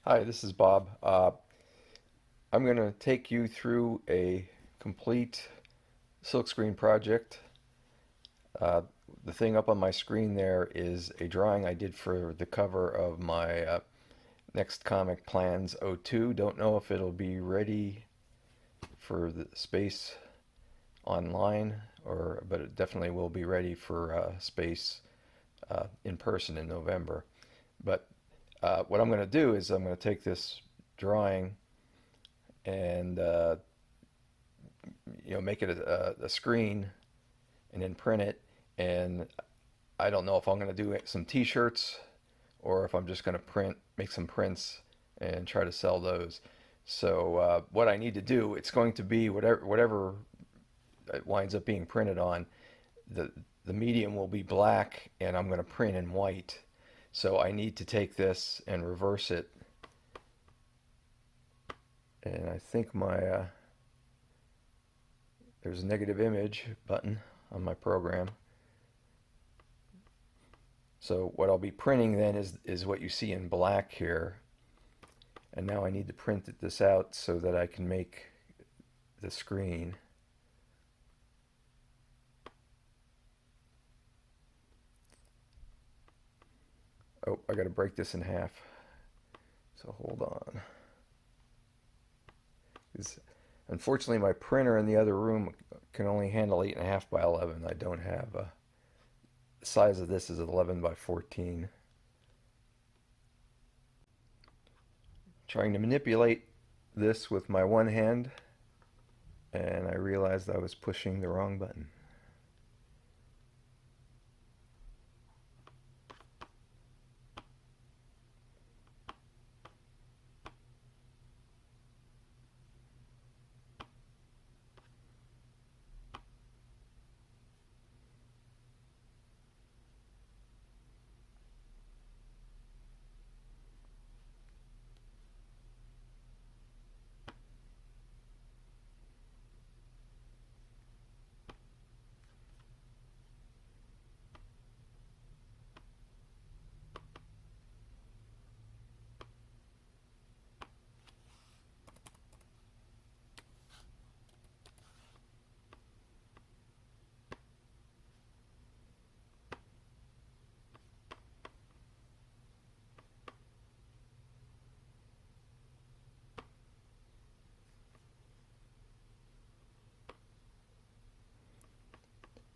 Hi, this is Bob. I'm going to take you through a complete silkscreen project. Uh, the thing up on my screen there is a drawing I did for the cover of my next comic, Plans '02. Don't know if it'll be ready for the space online, but it definitely will be ready for space in person in November. But what I'm going to do is I'm going to take this drawing and make it a screen and then print it. And I don't know if I'm going to do some T-shirts or if I'm just going to make some prints and try to sell those. So what I need to do, it's going to be whatever it winds up being printed on. The the medium will be black, and I'm going to print in white. So I need to take this and reverse it. And I think there's a negative image button on my program. So what I'll be printing then is what you see in black here. And now I need to print this out so that I can make the screen. Oh, I got to break this in half. So hold on. Unfortunately, my printer in the other room can only handle 8.5 by 11. I don't have the size of this is 11 by 14. Trying to manipulate this with my one hand, and I realized I was pushing the wrong button.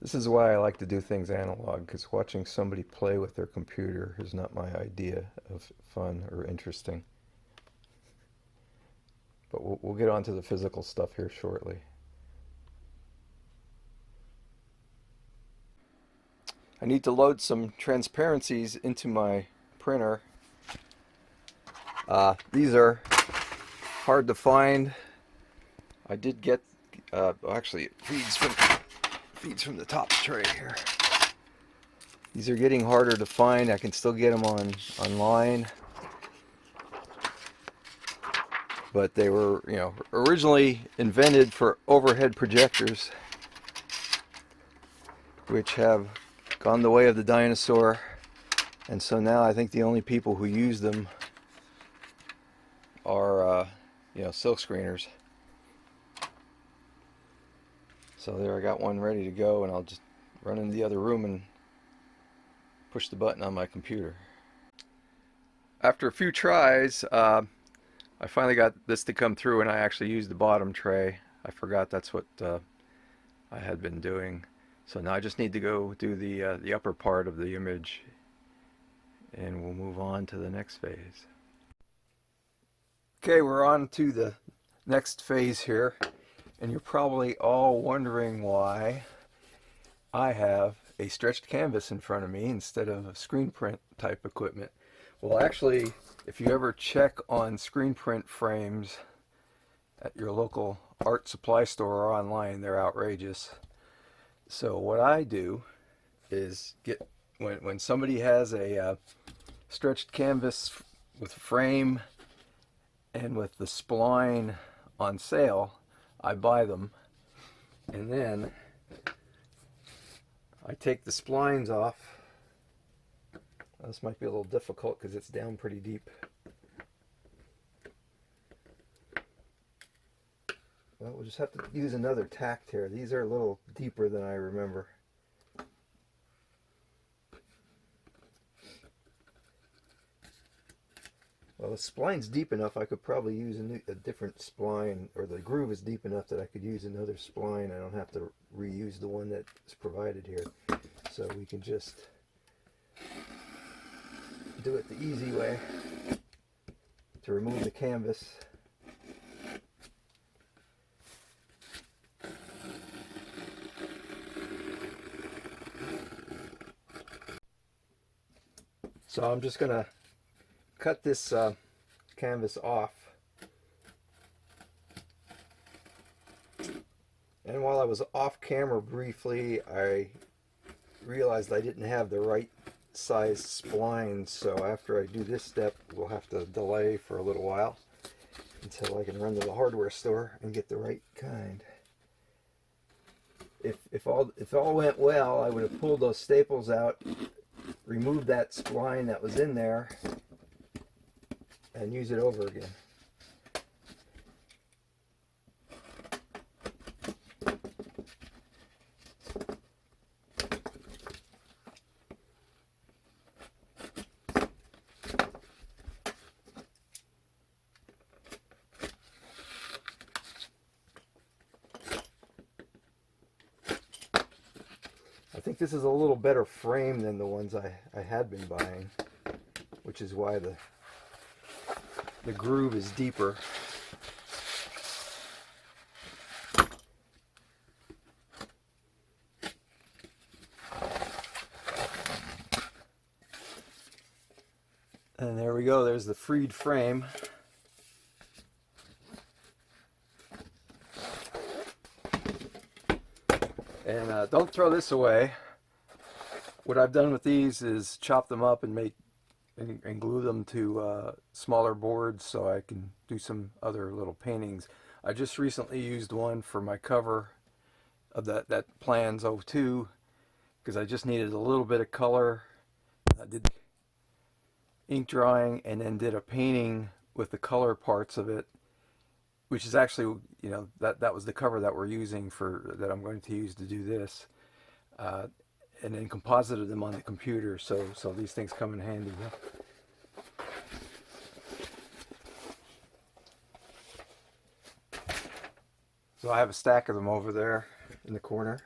This is why I like to do things analog, because watching somebody play with their computer is not my idea of fun or interesting. But we'll get on to the physical stuff here shortly. I need to load some transparencies into my printer. These are hard to find. I did get, actually it feeds from the top tray here. These are getting harder to find. I can still get them online. But they were, originally invented for overhead projectors, which have gone the way of the dinosaur. And so now I think the only people who use them are, silk screeners. So there, I got one ready to go, and I'll just run into the other room and push the button on my computer. After a few tries, I finally got this to come through, and I actually used the bottom tray. I forgot that's what I had been doing. So now I just need to go do the upper part of the image, and we'll move on to the next phase. Okay, we're on to the next phase here, and you're probably all wondering why I have a stretched canvas in front of me instead of a screen print type equipment. Well, actually, if you ever check on screen print frames at your local art supply store or online, they're outrageous. So what I do is when somebody has a stretched canvas with frame and with the spline on sale, I buy them, and then I take the splines off. This might be a little difficult because it's down pretty deep. just have to use another tack here. These are a little deeper than I remember. Well, the spline's deep enough I could probably use a different spline, or the groove is deep enough that I could use another spline. I don't have to reuse the one that's provided here. So we can just do it the easy way to remove the canvas. So I'm just going to cut this canvas off. And while I was off camera briefly, I realized I didn't have the right size spline, so after I do this step, we'll have to delay for a little while until I can run to the hardware store and get the right kind. If all went well, I would have pulled those staples out, removed that spline that was in there, and use it over again. I think this is a little better frame than the ones I had been buying, which is why the groove is deeper. And there we go, there's the freed frame. And don't throw this away. What I've done with these is chop them up and glue them to smaller boards so I can do some other little paintings. I just recently used one for my cover of that Plans 02 because I just needed a little bit of color. I did ink drawing and then did a painting with the color parts of it, which is actually, you know, that was the cover that we're using that I'm going to use to do this, and then composited them on the computer, so these things come in handy. So I have a stack of them over there in the corner.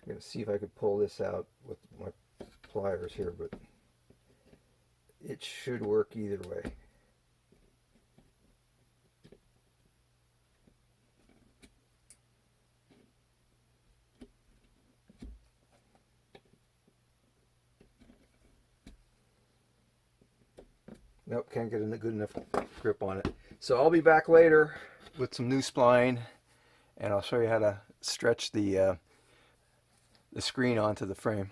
I'm going to see if I could pull this out with my pliers here, but it should work either way. Nope, can't get a good enough grip on it. So I'll be back later with some new spline, and I'll show you how to stretch the screen onto the frame.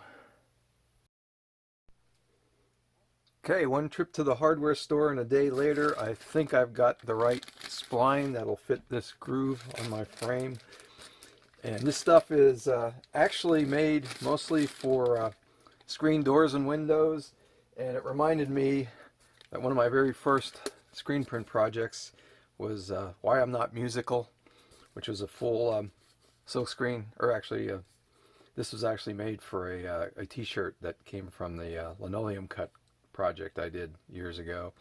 Okay, one trip to the hardware store and a day later, I think I've got the right spline that'll fit this groove on my frame. And this stuff is actually made mostly for screen doors and windows, and it reminded me that one of my very first screen print projects was Why I'm Not Musical, which was a full silk screen, or actually this was actually made for a t-shirt that came from the linoleum cut project I did years ago.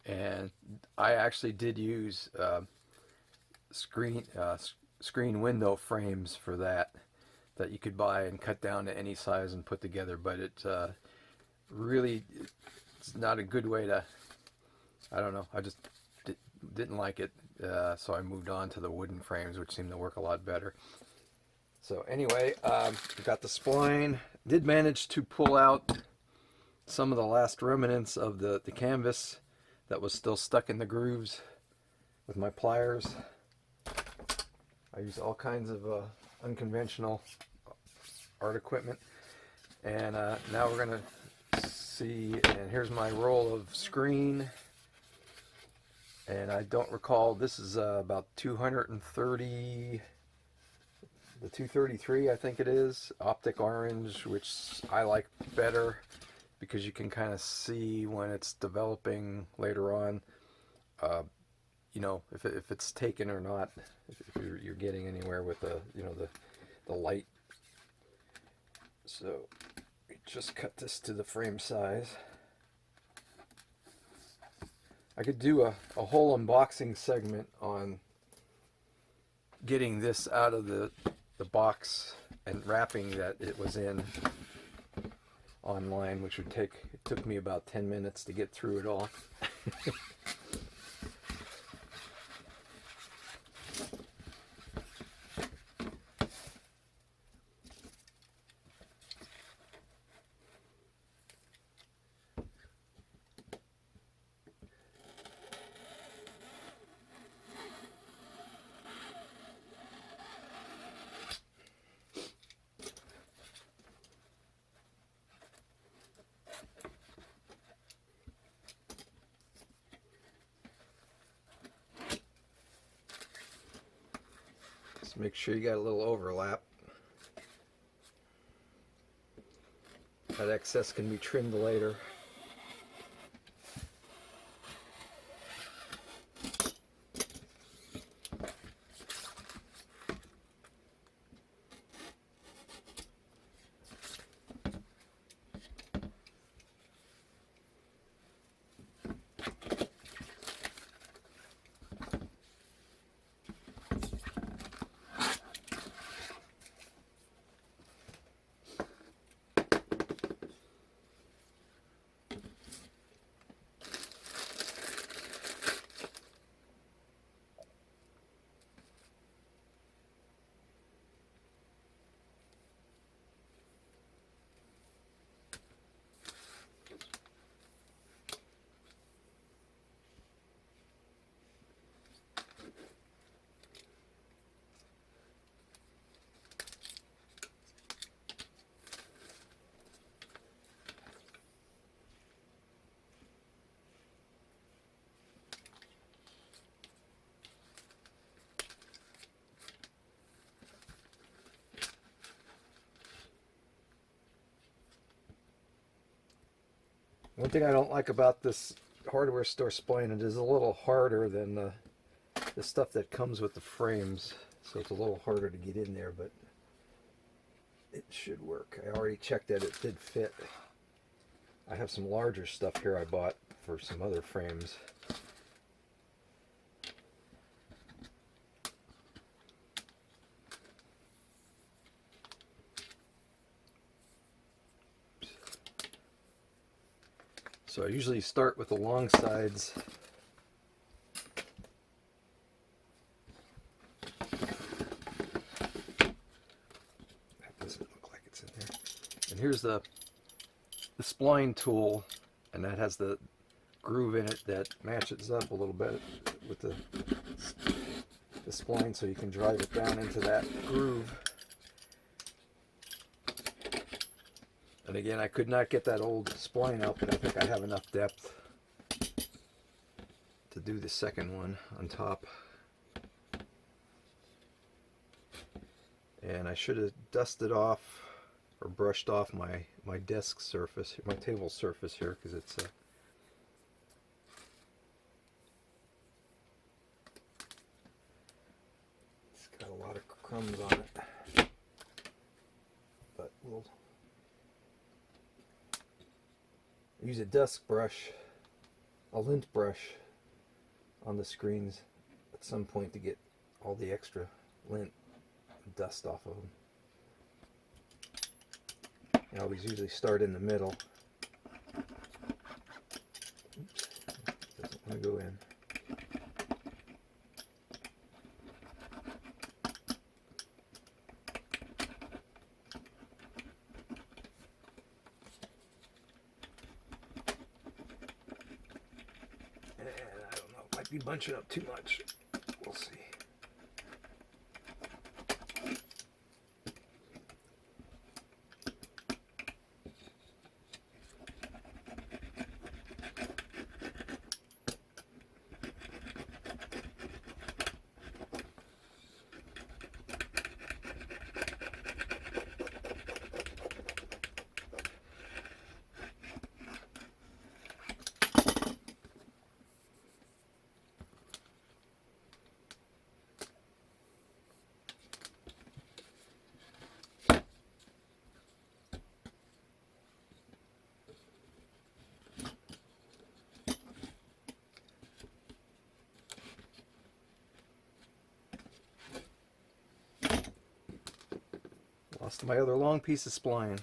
And I actually did use screen window frames for that you could buy and cut down to any size and put together, but it really, it's not a good way to, I don't know, I just didn't like it, so I moved on to the wooden frames, which seem to work a lot better. So anyway, we got the spline. Did manage to pull out some of the last remnants of the canvas that was still stuck in the grooves with my pliers. I use all kinds of unconventional art equipment. And now we're going to see, and here's my roll of screen. And I don't recall, this is about 230, the 233 I think it is, optic orange, which I like better. because you can kind of see when it's developing later on, uh, if it's taken or not, if you're getting anywhere with the light. So we just cut this to the frame size. I could do a whole unboxing segment on getting this out of the box and wrapping that it was in online, which it took me about 10 minutes to get through it all. Just make sure you got a little overlap. That excess can be trimmed later. One thing I don't like about this hardware store spline, it is a little harder than the stuff that comes with the frames, so it's a little harder to get in there, but it should work. I already checked that it did fit. I have some larger stuff here I bought for some other frames. So I usually start with the long sides. That doesn't look like it's in there. And here's the spline tool, and that has the groove in it that matches up a little bit with the spline, so you can drive it down into that groove. And again, I could not get that old spline out, but I think I have enough depth to do the second one on top. And I should have dusted off or brushed off my desk surface, my table surface here, because it's got a lot of crumbs on it. But we'll use a dust brush, a lint brush on the screens at some point to get all the extra lint and dust off of them. I always usually start in the middle. Oops, doesn't want to go in. Be bunching up too much. We'll see. Lost my other long piece of spline.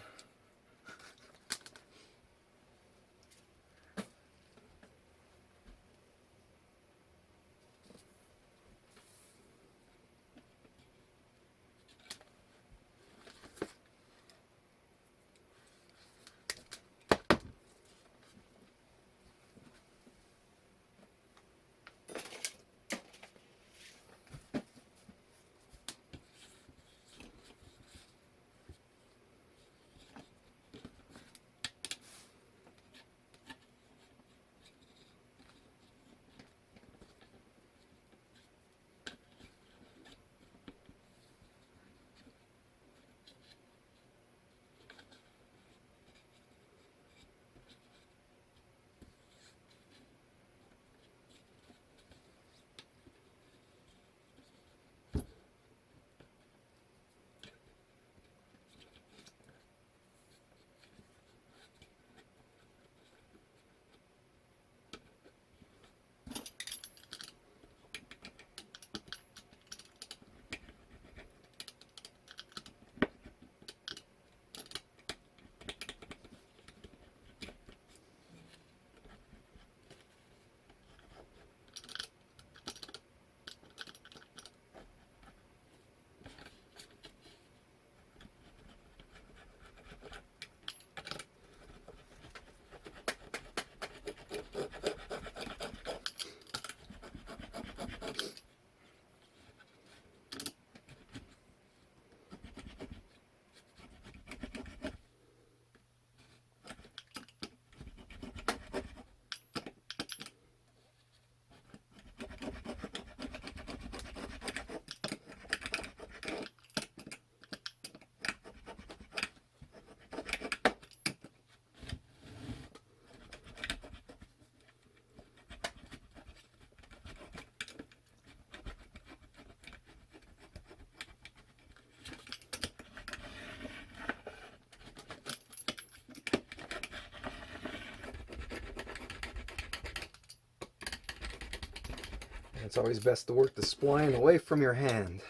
It's always best to work the spline away from your hand,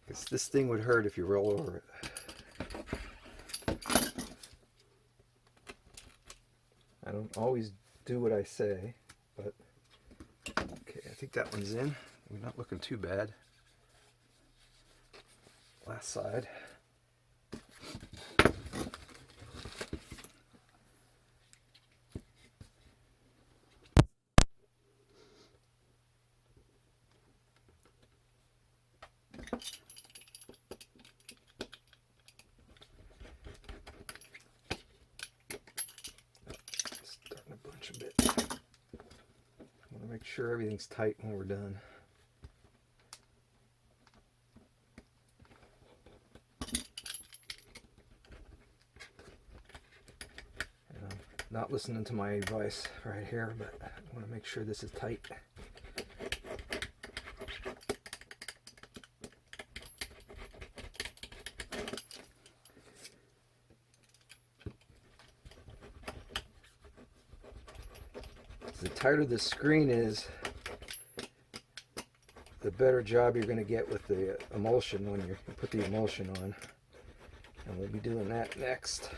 because this thing would hurt if you roll over it. I don't always do what I say, but okay, I think that one's in. We're not looking too bad. Last side. Starting to bunch a bit. I want to make sure everything's tight when we're done. Not listening to my advice right here, but I want to make sure this is tight. The tighter the screen is, the better job you're going to get with the emulsion when you put the emulsion on. And we'll be doing that next.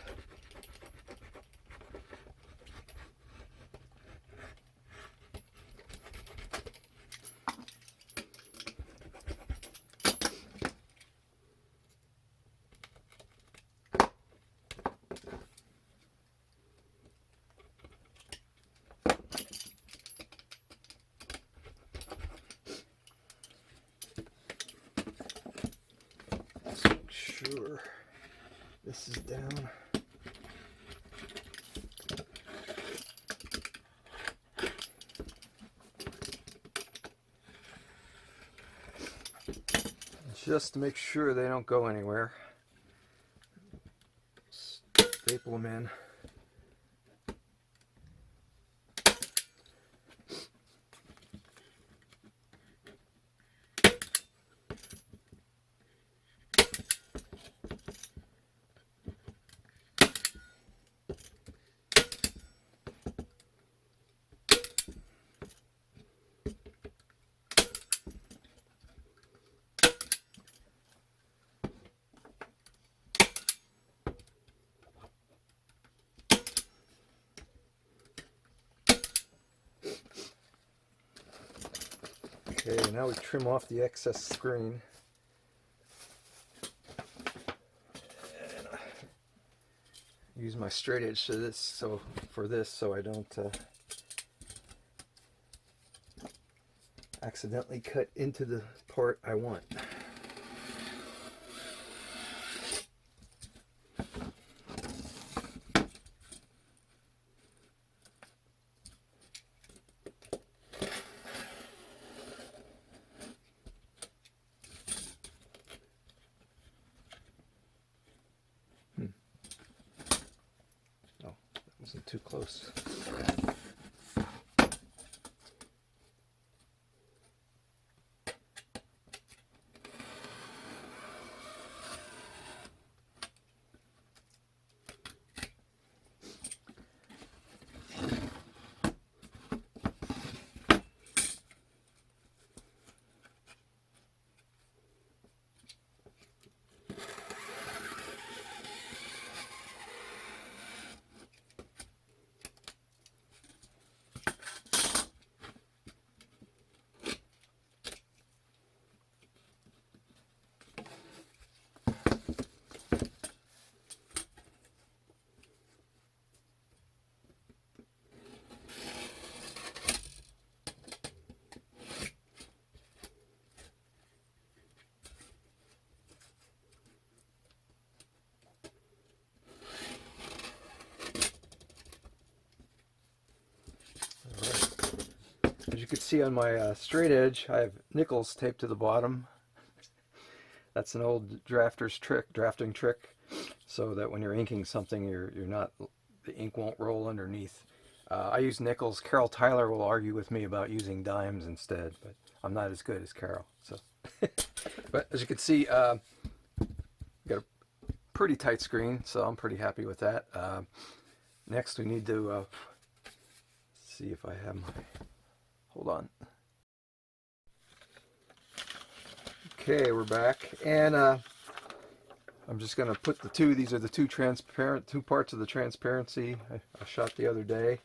Sure, this is down. Just to make sure they don't go anywhere, staple them in. Okay, now we trim off the excess screen. And use my straight edge to this, so I don't accidentally cut into the part I want. Oh, that wasn't too close. As you can see on my straight edge, I have nickels taped to the bottom. That's an old drafting trick, so that when you're inking something, the ink won't roll underneath. I use nickels. Carol Tyler will argue with me about using dimes instead, but I'm not as good as Carol. So, but as you can see, got a pretty tight screen, so I'm pretty happy with that. Next, we need to see if I have my. Hold on. Okay, we're back, and I'm just going to put these are the two parts of the transparency I shot the other day,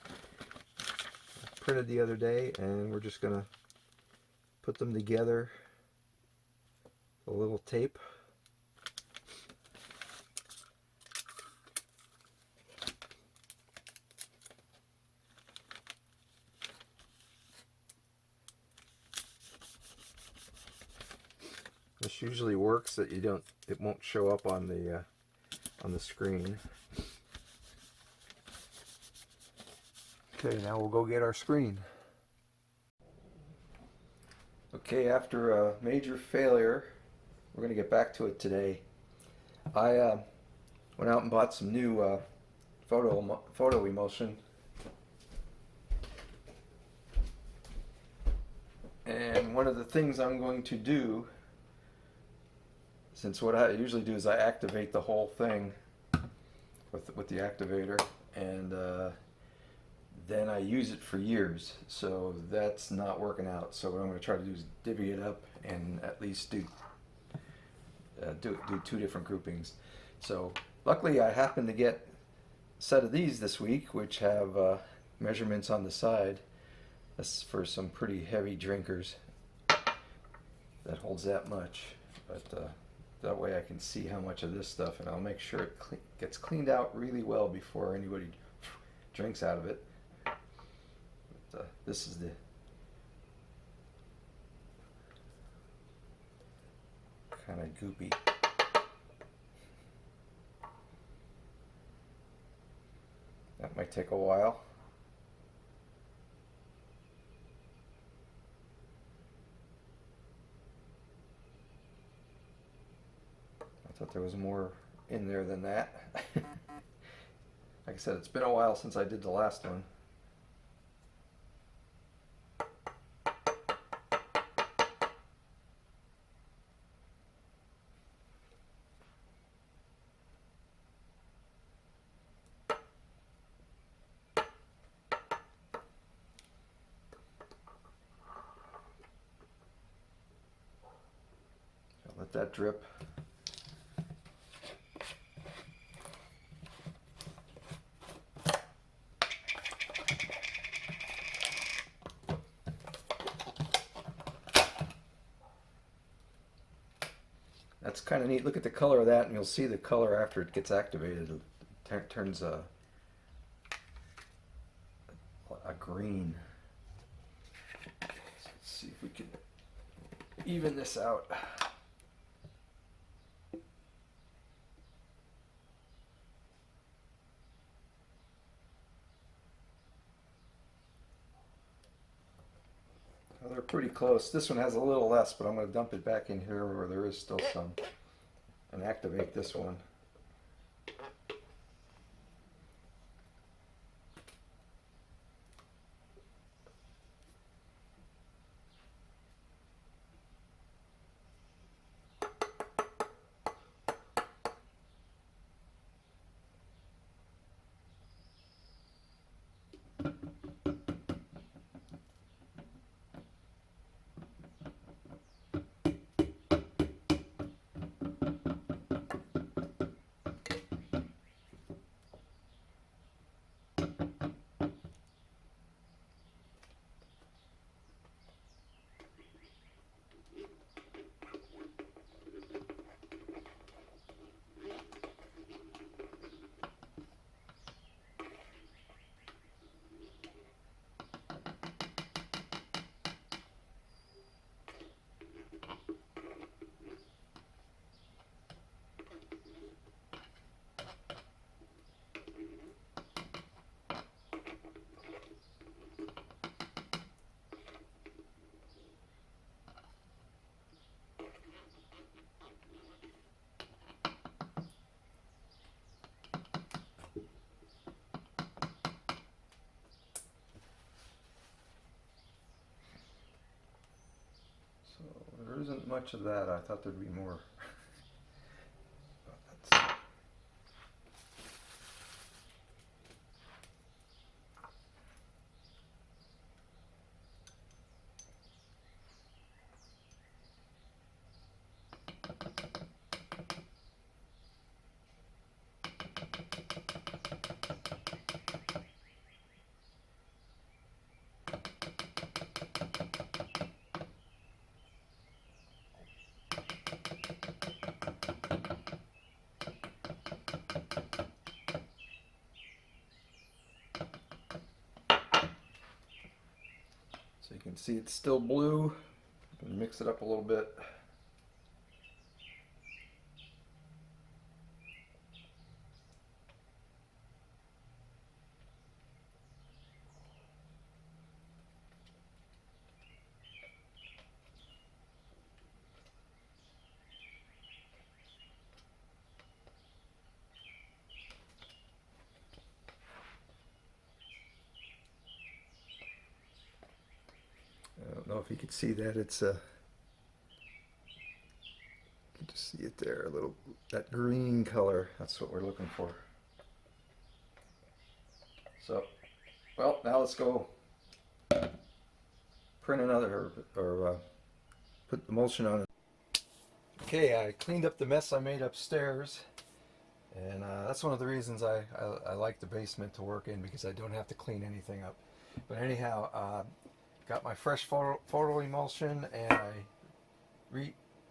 printed the other day, and we're just going to put them together with a little tape. This usually works that it won't show up on the screen. Okay, now we'll go get our screen. Okay, after a major failure, we're going to get back to it today. I went out and bought some new photo emulsion. And one of the things I'm going to do, since what I usually do is I activate the whole thing with the activator, and then I use it for years, so that's not working out. So what I'm going to try to do is divvy it up and at least do two different groupings. So luckily I happened to get a set of these this week, which have measurements on the side. That's for some pretty heavy drinkers. That holds that much, but that way I can see how much of this stuff, and I'll make sure it gets cleaned out really well before anybody drinks out of it. But, this is the kind of goopy. That might take a while. I thought there was more in there than that. Like I said, it's been a while since I did the last one. I'll let that drip. That's kind of neat. Look at the color of that, and you'll see the color after it gets activated. It turns a green. So let's see if we can even this out. Well, they're pretty close. This one has a little less, but I'm going to dump it back in here where there is still some and activate this one. There isn't much of that. I thought there'd be more. So you can see it's still blue. I'm going to mix it up a little bit. I don't know if you can see that. It's you can just see it there, a little, that green color. That's what we're looking for. So, well, now let's go print another or put the emulsion on it. Okay, I cleaned up the mess I made upstairs, and that's one of the reasons I like the basement to work in, because I don't have to clean anything up. But anyhow, got my fresh photo emulsion, and I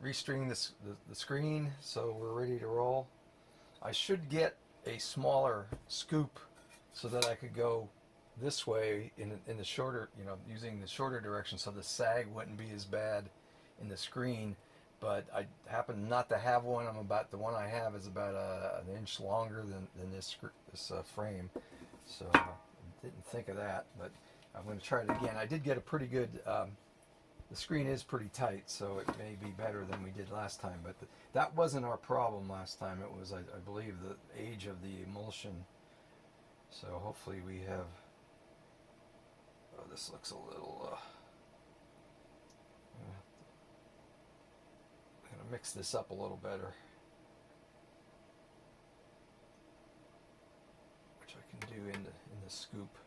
restringed the screen, so we're ready to roll. I should get a smaller scoop so that I could go this way in the shorter, using the shorter direction, so the sag wouldn't be as bad in the screen. But I happen not to have one. The one I have is about an inch longer than this frame, so I didn't think of that. But I'm going to try it again. I did get a pretty good. The screen is pretty tight, so it may be better than we did last time. But that wasn't our problem last time. It was, I believe, the age of the emulsion. So hopefully we have. Oh, this looks a little. I'm going to mix this up a little better, which I can do in the scoop.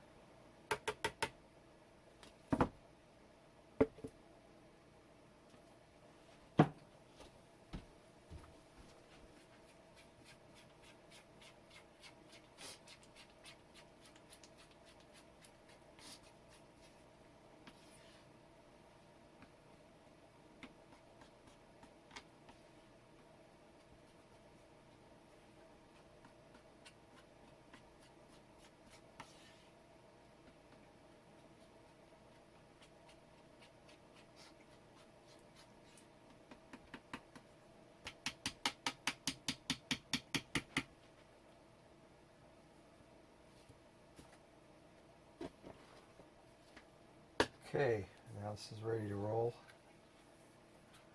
Okay, now this is ready to roll.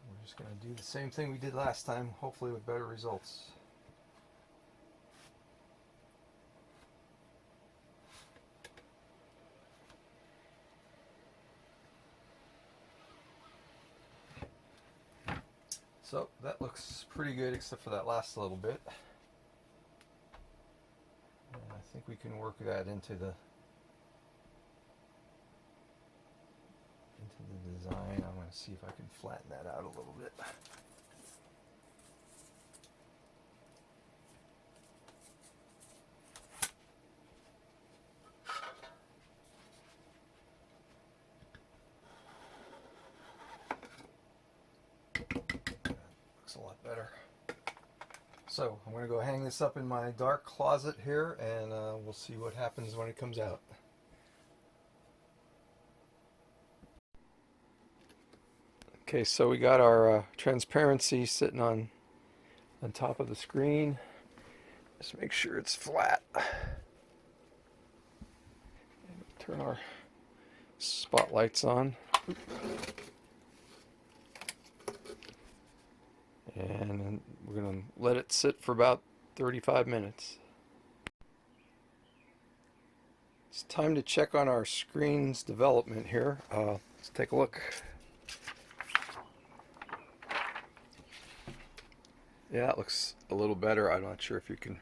We're just going to do the same thing we did last time, hopefully with better results. So that looks pretty good except for that last little bit. And I think we can work that into the design. I'm going to see if I can flatten that out a little bit. Looks a lot better. So I'm going to go hang this up in my dark closet here, and we'll see what happens when it comes out. Okay, so we got our transparency sitting on top of the screen. Just make sure it's flat. Turn our spotlights on. And we're going to let it sit for about 35 minutes. It's time to check on our screen's development here. Let's take a look. Yeah, it looks a little better. I'm not sure if you can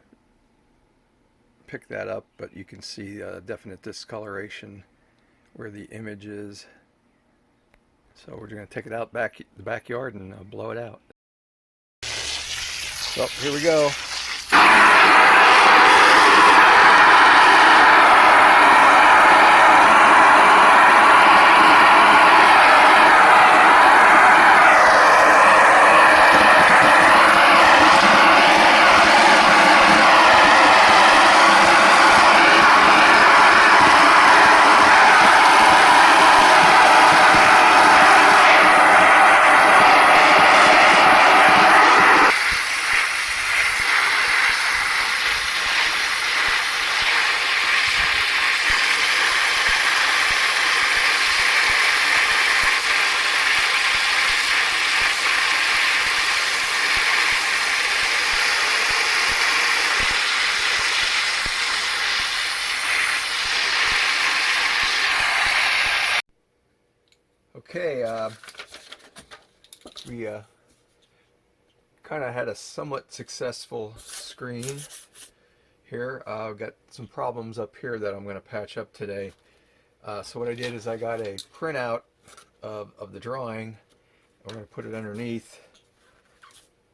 pick that up, but you can see definite discoloration where the image is. So we're going to take it out the backyard and blow it out. So here we go. Okay, we kind of had a somewhat successful screen here. I've got some problems up here that I'm going to patch up today. So what I did is I got a printout of the drawing. We're going to put it underneath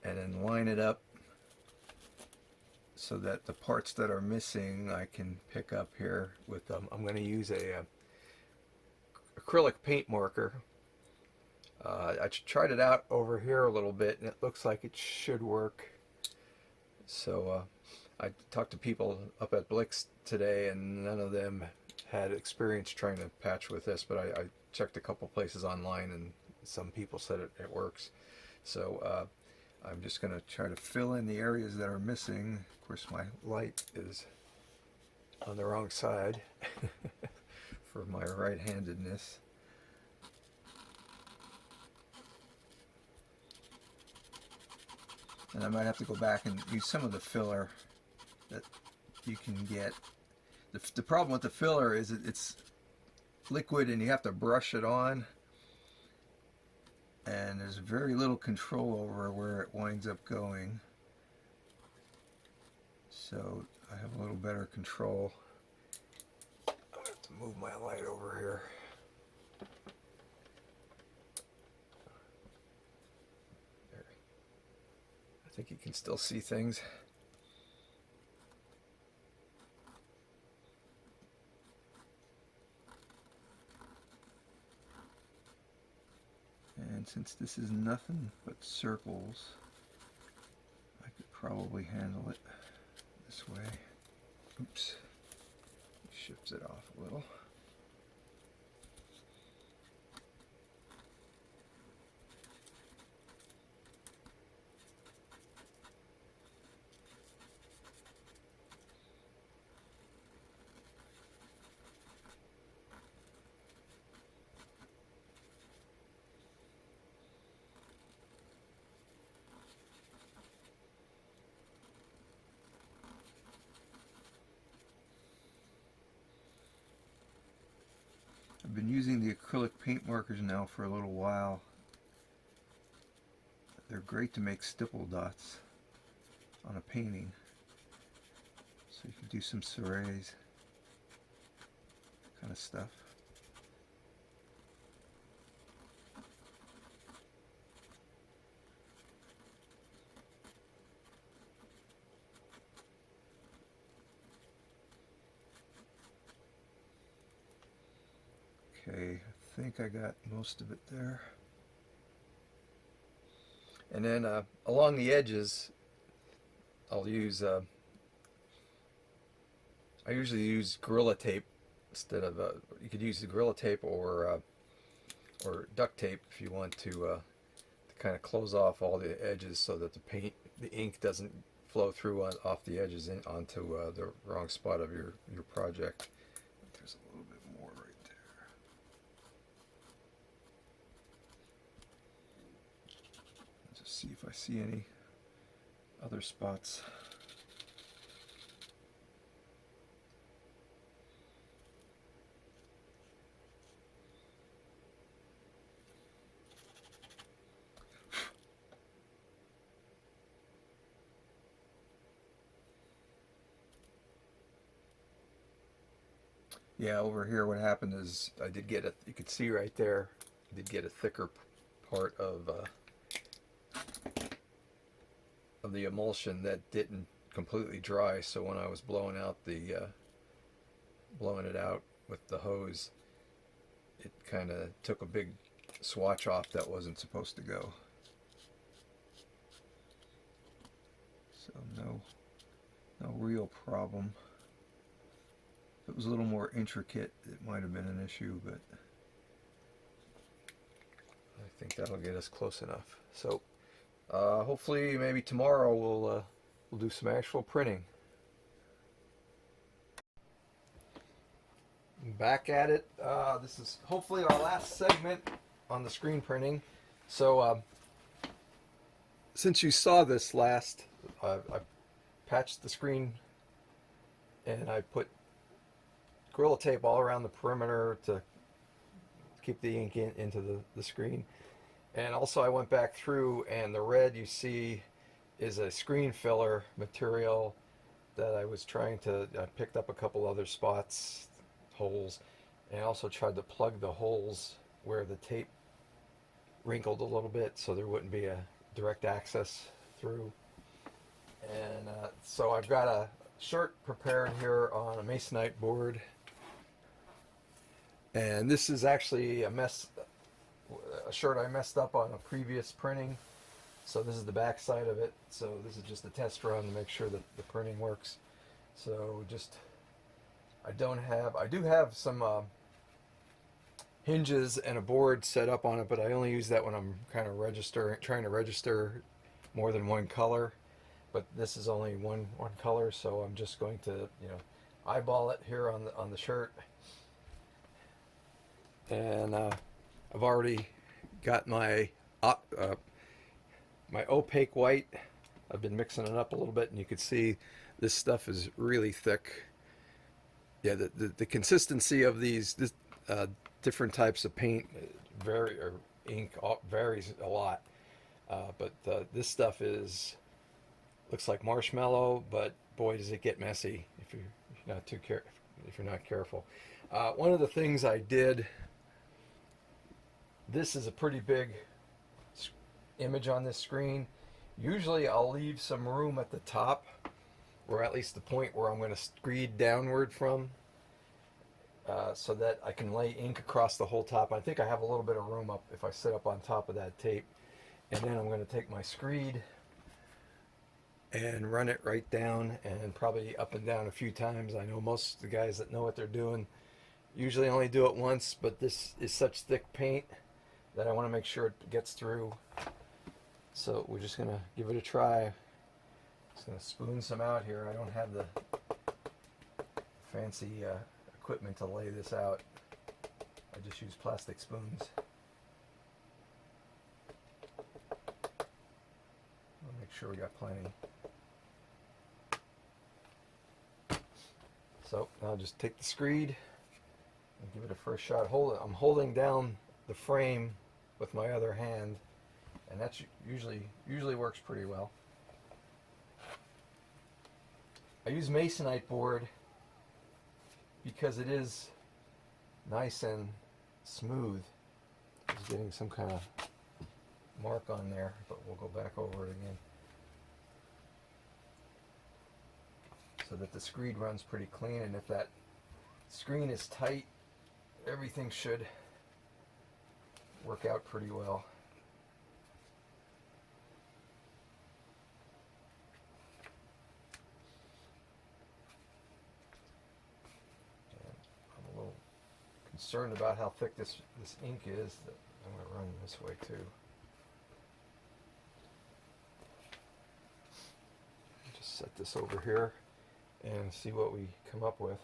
and then line it up so that the parts that are missing I can pick up here with I'm going to use a acrylic paint marker. I tried it out over here a little bit and it looks like it should work. So I talked to people up at Blix today and none of them had experience trying to patch with this, but I checked a couple places online and some people said it works. So I'm just going to try to fill in the areas that are missing. Of course my light is on the wrong side for my right-handedness. And I might have to go back and use some of the filler that you can get. The problem with the filler is it's liquid and you have to brush it on. And there's very little control over where it winds up going. So I have a little better control. I'm going to have to move my light over here. I think you can still see things. And since this is nothing but circles, I could probably handle it this way. Oops. Shifts it off a little. I've been using the acrylic paint markers now for a little while. They're great to make stipple dots on a painting. So you can do some soirees kind of stuff. Okay, I think I got most of it there. And then along the edges, I'll use, I usually use Gorilla Tape instead of, you could use the Gorilla Tape or duct tape if you want to kind of close off all the edges so that the ink doesn't flow through off the edges onto the wrong spot of your project. There's a little bit more right there. Let's just see if I see any other spots. Yeah, over here what happened is I did get you could see right there, I did get a thicker part of the emulsion that didn't completely dry, so when I was blowing it out with the hose, it kind of took a big swatch off that wasn't supposed to go. So no real problem. If it was a little more intricate, it might have been an issue, but I think that'll get us close enough. So hopefully maybe tomorrow we'll do some actual printing. Back at it. This is hopefully our last segment on the screen printing. So since you saw this last, I patched the screen and I put Gorilla Tape all around the perimeter to keep the ink into the screen. And also I went back through, and the red you see is a screen filler material that I was trying to, I picked up a couple other spots, holes, and I also tried to plug the holes where the tape wrinkled a little bit so there wouldn't be a direct access through. And so I've got a shirt prepared here on a masonite board. And this is actually a shirt I messed up on a previous printing. So this is the back side of it. So this is just a test run to make sure that the printing works. So I do have some hinges and a board set up on it, but I only use that when I'm kind of trying to register more than one color. But this is only one color, so I'm just going to, eyeball it here on the shirt. And I've already got my opaque white. I've been mixing it up a little bit, and you can see this stuff is really thick. Yeah, the consistency of these different types of paint or ink varies a lot. But this stuff looks like marshmallow, but boy does it get messy if you're not careful. One of the things I did. This is a pretty big image on this screen. Usually I'll leave some room at the top, or at least the point where I'm going to screed downward from, so that I can lay ink across the whole top. I think I have a little bit of room up if I sit up on top of that tape. And then I'm going to take my screed and run it right down, and probably up and down a few times. I know most of the guys that know what they're doing usually only do it once, but this is such thick paint that I want to make sure it gets through. So we're just going to give it a try. Just going to spoon some out here. I don't have the fancy equipment to lay this out. I just use plastic spoons. I'll make sure we got plenty. So I'll just take the screed and give it a first shot. I'm holding down the frame with my other hand, and that's usually works pretty well. I use masonite board because it is nice and smooth. Just getting some kind of mark on there, but we'll go back over it again so that the screed runs pretty clean. And if that screen is tight, everything should work out pretty well. And I'm a little concerned about how thick this ink is. That I'm going to run this way too. Just set this over here and see what we come up with.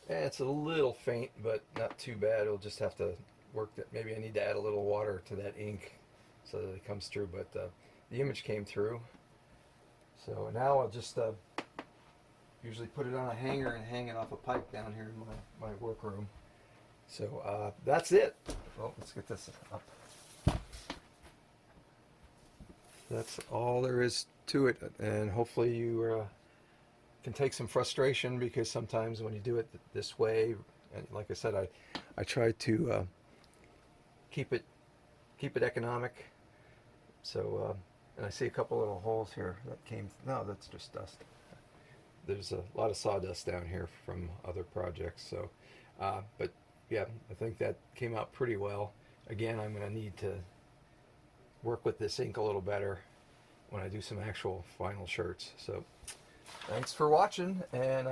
And it's a little faint, but not too bad. It'll just have to work. That maybe I need to add a little water to that ink so that it comes through. But the image came through. So now I'll just usually put it on a hanger and hang it off a pipe down here in my workroom. So that's it. Well, let's get this up. That's all there is to it, and hopefully you can take some frustration, because sometimes when you do it this way, and like I said, I try to keep it economic. So and I see a couple little holes here that came. No, that's just dust. There's a lot of sawdust down here from other projects. So, but yeah, I think that came out pretty well. Again, I'm going to need to work with this ink a little better when I do some actual final shirts. So thanks for watching, and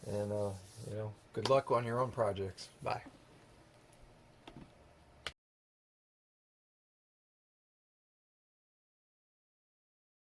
you know, good luck on your own projects. Bye.